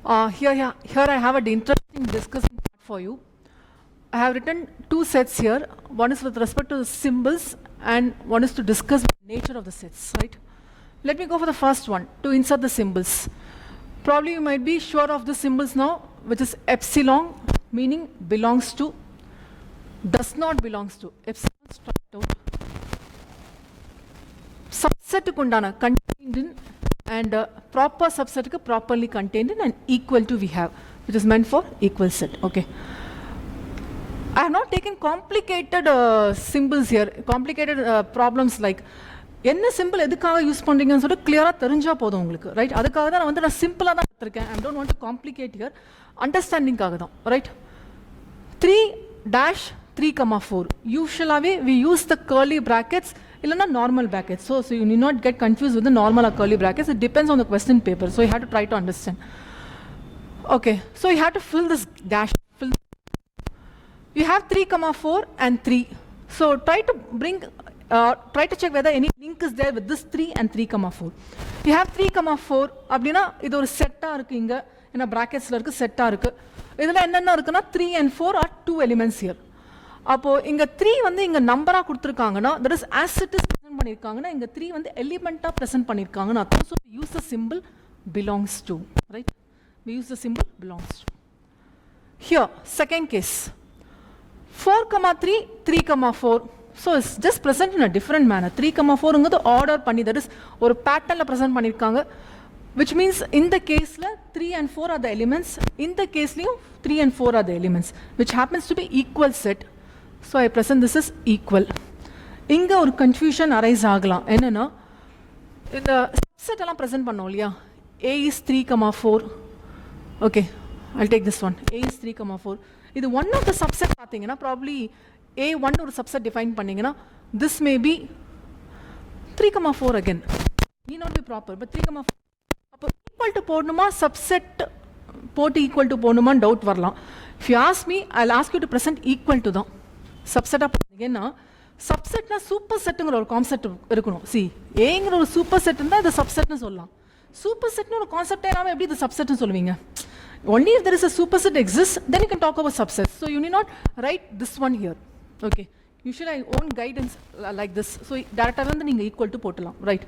Here I have an interesting discussion part for you. I have written two sets here. One is with respect to the symbols and one is to discuss the nature of the sets, right? Let me go for the first one, to insert the symbols. Probably you might be sure of the symbols now, which is epsilon, meaning belongs to, does not belongs to. Epsilon struck out. Subset kundana, contained in, and proper subset properly contained in, and equal to we have, which is meant for equal set. Okay. I have not taken complicated symbols here, complicated problems like என்ன simple எதுக்காக use பண்ணுறீங்கன்னு சொல்லிட்டு கிளியராக தெரிஞ்சால் போதும் உங்களுக்கு, right? அதுக்காக தான் நான் சிம்பிளாக தான் எடுத்திருக்கேன். I don't want to complicate here, அண்டர்ஸ்டாண்டிங்காக தான், ரைட்? 3-3,4 யூஷுவலாகவே we use the curly brackets இல்லைன்னா normal brackets. So you need not get confuse with normal or curly brackets. It depends on the question paper. So you have to try to understand. Okay, so you have to fill this dash. You have 3,4 and 3. So try to check whether any link is there with this 3 and 3,4. You have 3,4 அப்படினா இது ஒரு செட்டா இருக்கு, இங்க என்ன bracketsல இருக்கு, செட்டா இருக்கு. இதுல என்னென்ன இருக்குன்னா 3 and 4 are two elements here. அப்போ இங்க 3 வந்து இங்க நம்பரா கொடுத்திருக்காங்கன்னா, that is as it is present பண்ணிருக்காங்கன்னா, இங்க 3 வந்து எலிமெண்டா present பண்ணிருக்காங்கன்னா அர்த்தம். So we use the symbol belongs to, right? We use the symbol belongs to. Here second case, 4,3, 3,4. So it's just present in a different manner. 3,4 ங்கிறது order பண்ணி, that is ஒரு பேட்டர்ன்ல present பண்ணிருக்காங்க, which means in the case la 3 and 4 are the elements, in the case லயும் 3 and 4 are the elements, which happens to be equal set. So I present this as equal. இங்க ஒரு confusion arise ஆகலாம். என்னன்னா இந்த subset எல்லாம் present பண்ணோம் இல்லையா? A is 3,4. Okay, I'll take this one. A is 3,4. இது one of the subset பார்த்தீங்கன்னா probably A1 ஒரு subset define பண்ணீங்கன்னா this may be 3,4 again. Need not be proper, but 3,4. அப்போ equal to போடணுமா subset போட்டு equal to போடணுமா doubt வரலாம். If you ask me, I'll ask you to present equal to தான். subset போட்டீங்கன்னா subsetனா super செட்டுங்கிற ஒரு கான்செப்ட் இருக்கணும். See, Aங்கிற ஒரு சூப்பர் செட் இருந்தால் இது subsetனு சொல்லலாம். சூப்பர் செட்னு ஒரு கான்செப்டே இல்லாமல் எப்படி இது subsetனு சொல்லுவீங்க? Only if there is a superset exists, then you can talk about subsets. So you need not write this one here. Okay. Usually I own guidance like this. So directly வந்து நீங்க equal to போட்டலாம், right?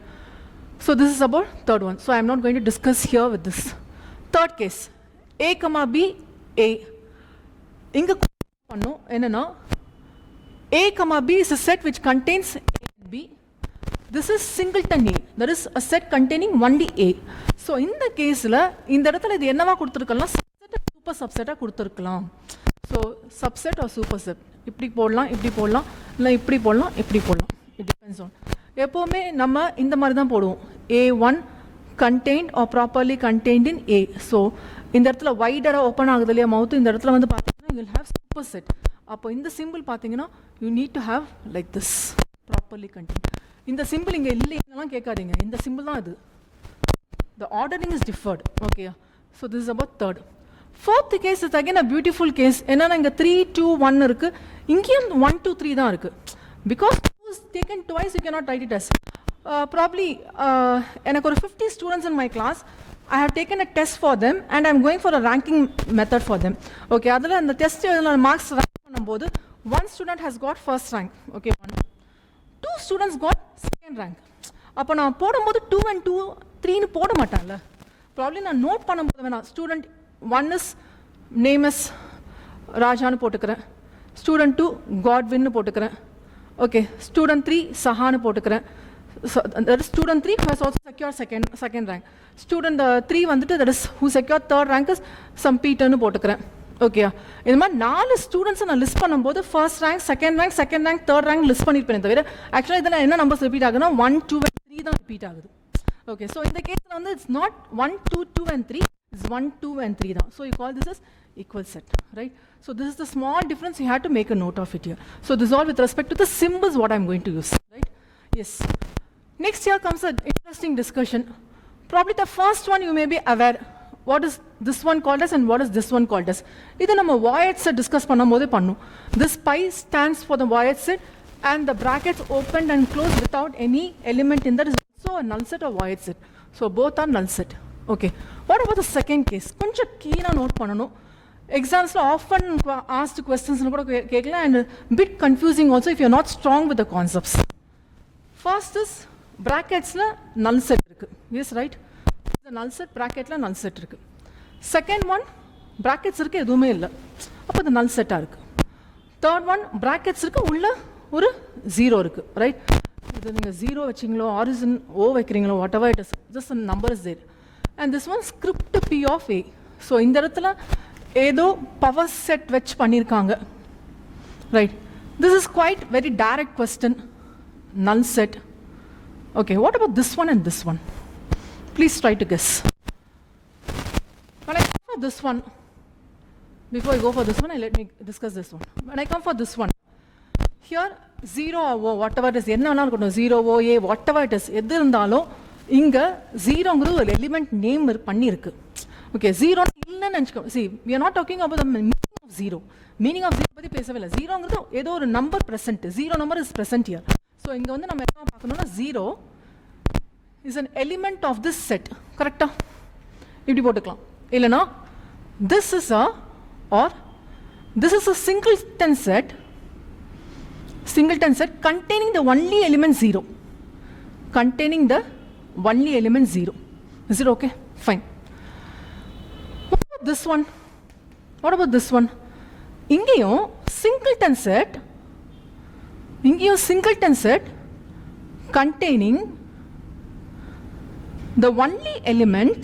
So this is about third one. So I am not going to discuss here with this. Third case, A, B, A. இங்க பண்ணோம் என்னன்னா A, B is a set which contains A and B. This is singleton A. There is a set containing only A. So in the case la இந்த இடத்துல இது என்னவா கொடுத்திருக்கலாம்? subset super subset கொடுத்திருக்கலாம். So subset or superset இப்படி போடலாம், இப்படி போடலாம், இல்ல இப்படி போடலாம், இப்படி போடலாம். It depends on. எப்பவுமே நம்ம இந்த மாதிரி தான் போடுவோம். A1 contained or properly contained in A. So இந்த இடத்துல wider open ஆகுது இல்லையா மவுத், இந்த இடத்துல வந்து பாத்தீங்கன்னா you will have superset. அப்போ இந்த symbol பாத்தீங்கன்னா you need to have like this, properly contained. இந்த சிம்பிள் இங்கே இல்லைங்கலாம் கேட்காதீங்க, இந்த சிம்பிள் தான் இது. The ordering is differed. Okay, so this is about third. Fourth case is again a beautiful case. என்னன்னா இங்க 3, 2, 1 இருக்கு, இங்கேயும் 1, 2, 3 தான் இருக்கு. Because 2 is taken twice, you cannot write it as. Probably எனக்கு ஒரு 50 students in my class. I have taken a test for them and I am going for a ranking method for them. Okay, அதில் அந்த test marks rank பண்ணும்போது one student has got first rank. Okay, one. 2 students got second rank. அப்போ நான் போடும்போது 2 and 2, 3ன்னு போட மாட்டேன்ல. Probably நான் note பண்ணும்போது வேணாம். ஸ்டூடெண்ட் 1 is நேம் இஸ் ராஜான்னு போட்டுக்கிறேன், ஸ்டூடெண்ட் 2 காட்வின்னு போட்டுக்கிறேன். ஓகே, ஸ்டூடெண்ட் 3 சஹான்னு போட்டுக்கிறேன். Student 3 has also secured second rank. Student 3 வந்துட்டு that is who secured third rank is some Peterன்னு போட்டுக்கிறேன். ஓகேயா, இது மாதிரி 4 ஸ்டூடெண்ட்ஸை நான் லிஸ்ட் பண்ணும்போது first rank, second rank, third rank list பண்ணியிருப்பேன். தவிர ஆக்சுவலாக இதில் என்ன நம்பர்ஸ் ரிப்பீட் ஆகுதுன்னா 1, 2 and 3 தான் ரிப்பீட் ஆகுது. ஓகே, ஸோ இந்த கேஸில் வந்து it's not 1, 2, 2 and 3, it's 1, 2 and 3 தான். So you call this is equal set, right? So this is the small difference, you have to make a note of it here. So this is all with respect to the symbols what I am going to use, right? Yes. Next here comes an interesting discussion. Probably the first one you may be aware. What is this one called as and what is this one called as? இது நம்ம void set discuss பண்ணும்போதே பண்ணோம். This pi stands for the void set and the brackets opened and closed without any element in that is also a null set or void set. So both are null set. Okay, what about the second case? கொஞ்சம் கீழா note பண்ணணும். Exams often asked questions and a bit confusing also if you're not strong with the concepts. First is brackets la null set irukku. Yes, right? The null set bracket la null set irukku. Second one, brackets irukku eduvume illa. அப்ப அது null set ah irukku. Third one, brackets irukku ulla ஒரு 0 irukku, right? இது நீங்க 0 வெச்சீங்களோ origin o வைக்கிறீங்களோ whatever it is, just a number is there. And this one script p of a. So இந்த இடத்துல ஏதோ power set வெச் பண்ணிருக்காங்க. Right? This is quite very direct question. Null set. Okay, what about this one and this one? Please try to guess. When I come for this one, before I go for this one, let me discuss this one. When I come for this one, here 0 or O, whatever it is, என்ன வேணாலும் இருக்கட்டும், 0 O A, whatever it is, எது இருந்தாலும் இங்க 0ங்கிற ஒரு element name பண்ணியிருக்கு. Okay, 0 இல்லைன்னு நினச்சிக்கோ. See, we are not talking about the meaning of 0. Meaning of 0 பற்றி பேசவே இல்லை. 0ங்கிறது ஏதோ ஒரு number present. 0 number is present here. So இங்க வந்து நம்ம என்ன பார்க்கணும்னா 0 is an element of this set. கரெக்டா? இப்படி போட்டுக்கலாம். இல்லைனா this is a or this is a singleton set containing the only element 0. Containing the only element 0. Is it okay? Fine. What about this one? What about this one? இங்கேயும் singleton set containing the only element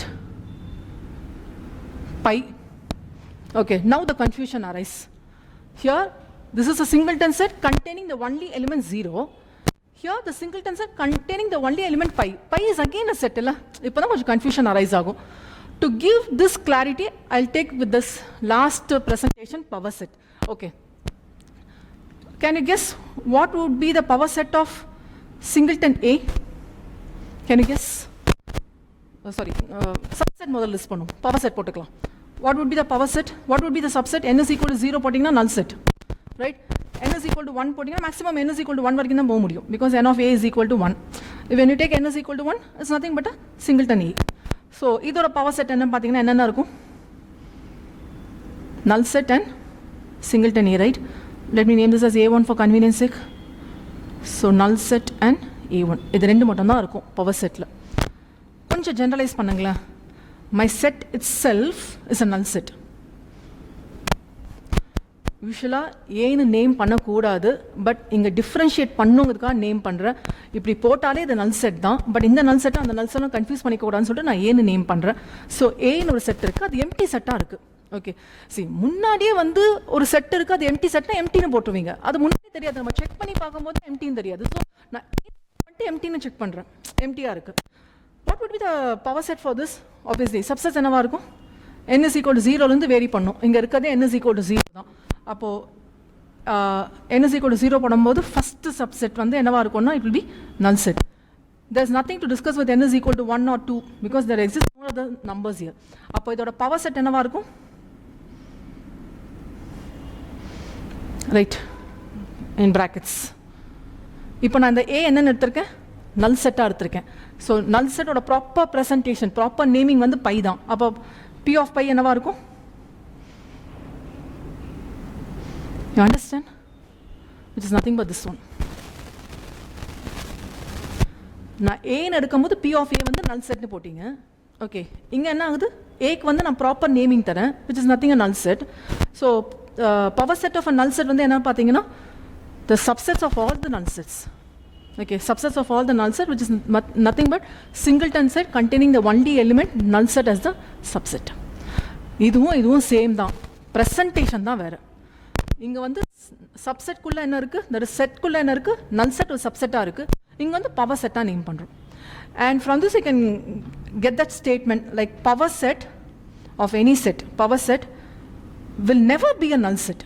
pi. Okay, now the confusion arises. Here, this is a singleton set containing the only element 0. Here, the singleton set containing the only element pi. Pi is again a set. Now, confusion arises. To give this clarity, I'll take with this last presentation power set. Okay. Can you guess what would be the power set of singleton A? Can you guess? Subset model list pannum. Power set potukalam. What would be the power set? What would be the subset? N is equal to 0 pottingna null set. Right? N is equal to 1 pottingna maximum N is equal to 1 varaikum dhaan pova mudiyum because N of A is equal to 1. When you take N is equal to 1, it's nothing but a singleton A. So, இதோட power set என்ன பாத்தீங்கன்னா என்னென்ன இருக்கும்? Null set and singleton A, right? Let me name this as A1 for convenience sake. So, null set and A1. இது ரெண்டு மட்டும் தான் இருக்கும் power setல. கொஞ்சம் generalize பண்ணுங்களேன். My set itself is a null set. யூஷுவலாக ஏன்னு நேம் பண்ணக்கூடாது, பட் இங்கே டிஃப்ரென்ஷியேட் பண்ணுங்கிறதுக்காக நேம் பண்ணுறேன். இப்படி போட்டாலே இது நல் செட் தான், பட் இந்த நல் செட்டை அந்த நல் செட்டும் கன்ஃபியூஸ் பண்ணிக்கூடாதுன்னு சொல்லிட்டு நான் ஏன்னு நேம் பண்ணுறேன். ஸோ ஏன்னு ஒரு செட் இருக்குது, அது எம்டி செட்டாக இருக்குது. ஓகே, சரி, முன்னாடியே வந்து ஒரு செட் இருக்குது, அது எம்டி செட்னா எம்டின்னு போட்டுருவீங்க. அது முன்னாடி தெரியாது, நம்ம செக் பண்ணி பார்க்கும்போது எம்டின்னு தெரியாது. ஸோ நான் வந்துட்டு எம்டின்னு செக் பண்ணுறேன், எம்டியாக இருக்குது. What would be the power set for this? Obviously subsets என்னவாக இருக்கும்? n is equal to 0லேருந்து வேரி பண்ணும். இங்கே இருக்கிறதே n is equal to 0 தான். அப்போது n is equal to 0 பண்ணும்போது ஃபஸ்ட்டு சப்செட் வந்து என்னவாக இருக்கும்னா இட் வில் பி நல் set. there is nothing to discuss with n is equal to 1 or 2 because there exist no other numbers here. அப்போ இதோட power set என்னவாக இருக்கும்? ரைட், இன் brackets. இப்போ நான் இந்த a என்னன்னு எடுத்திருக்கேன்? நல் செட்டாக எடுத்திருக்கேன். ஸோ நல் செட்டோட ப்ராப்பர் ப்ரெசன்டேஷன், ப்ராப்பர் நேமிங் வந்து பை தான். அப்போ p of pi என்னவாக இருக்கும்? You understand? Which is nothing but this one. நான் ஏன்னு எடுக்கும்போது p of a வந்து null set போட்டிங்க. ஓகே, இங்கே என்ன ஆகுது? ஏக்கு வந்து நான் ப்ராப்பர் நேமிங் தரேன், which is nothing a null set. So power set of a null set வந்து என்ன பார்த்தீங்கன்னா the subsets of all the null sets. Okay, subsets of all the null set, which is nothing but singleton set containing the only element null set as the subset. இதுவும் same தான், presentation தான் வேறு. இங்கே வந்து சப்செட்குள்ளே என்ன இருக்குது, இந்த செட்குள்ளே என்ன இருக்குது, நல் செட் ஒரு சப்செட்டாக இருக்குது. இங்கே வந்து பவர் செட்டாக நேம் பண்ணுறோம். And from this you can get that statement like power set of any set, power set will never be a null set.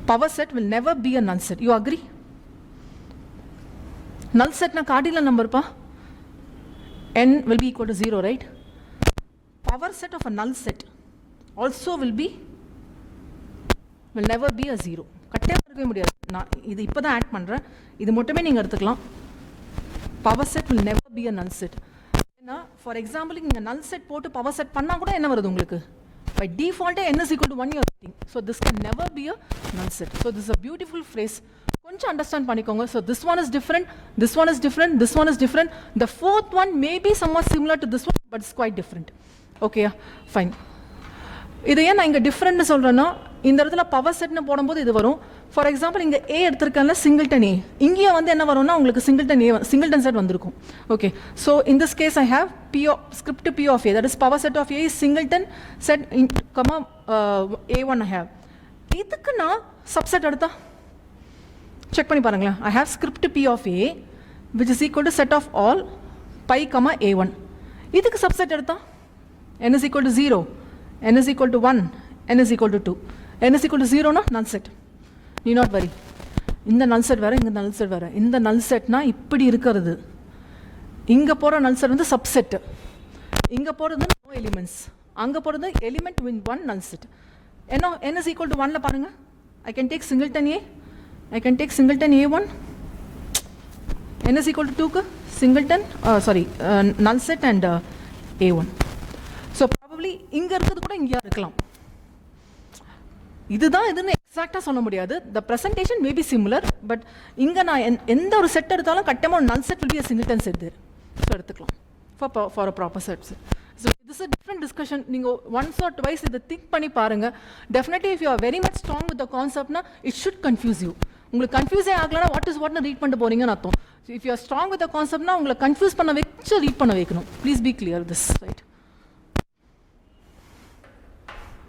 Power set will never be a null set. You agree? Null set na cardinal number pa, n will be equal to 0, right? Power set of a null set also will never be a 0. கட்டவே இருக்கவே முடியாது. நான் இது இப்போ தான் add பண்ணுறேன், இது மட்டுமே நீங்கள் எடுத்துக்கலாம். Power set will never be a null set. ஏன்னா ஃபார் எக்ஸாம்பிள் இங்கே நல் செட் போட்டு பவர் செட் பண்ணால் கூட என்ன வருது உங்களுக்கு? By default, n is equal to 1 you are getting. So this can never be a null set. So this is a beautiful phrase. கொஞ்சம் அண்டர்ஸ்டாண்ட் பண்ணிக்கோங்க. So this one is different, this one is different, this one is different. The fourth one may be somewhat similar to this one, but it's quite different. Okay, fine. இது ஏன் நான் இங்கே டிஃப்ரெண்ட்னு சொல்கிறேன்னா, இந்த இடத்துல power செட்னு போடும்போது இது வரும். ஃபார் எக்ஸாம்பிள் இங்கே ஏ எடுத்திருக்கேன்ல சிங்கிள்டன் ஏ, இங்கேயே வந்து என்ன வரும்னா உங்களுக்கு சிங்கிள்டன் ஏ சிங்கிள்டன் செட் வந்திருக்கும். Okay, so in this case I have script P of A, that is power set of A is singleton set comma A1 I have. இதுக்கு நான் subset எடுத்தா செக் பண்ணி பாருங்களேன். I have script P of A which is equal to set of all phi comma A1. இதுக்கு subset எடுத்தா n is equal to 0, n is equal to 1, n is equal to 2. n is equal to 0 na null set. Need not worry. இந்த null set வேற, இங்க null set வேற. இந்த null setனா இப்படி இருக்கிறது. இங்க போற null set வந்து subset. இங்க போறது no elements. அங்க போறது element with one null set. n is equal to 1 ல பாருங்க. I can take singleton A. I can take singleton A1. n is equal to 2 க்கு singleton null set and A1. So probably இங்க இருக்கிறது கூட இங்கயா இருக்கலாம். இதுதான் இதுன்னு எக்ஸாக்டாக சொல்ல முடியாது. The presentation may be similar, but இங்கே நான் எந்த ஒரு செட் எடுத்தாலும் கட்டமாக null set will be a singleton set there. So எடுத்துக்கலாம் for a proper set. So this is different discussion. நீங்கள் ஒன்ஸ் ஆர் ட்வைஸ் இதை திங்க் பண்ணி பாருங்கள். Definitely if you are very much strong with the கான்செப்ட்னா it should confuse you. உங்களுக்கு கன்ஃபியூஸே ஆகலன்னா what is வாட்னு ரீட் பண்ணிட்டு போறீங்கன்னு அர்த்தம். If you are strong with the கான்செப்ட்னா உங்களை கன்ஃபியூஸ் பண்ண வச்சு ரீட் பண்ண வைக்கணும். Please be clear this right.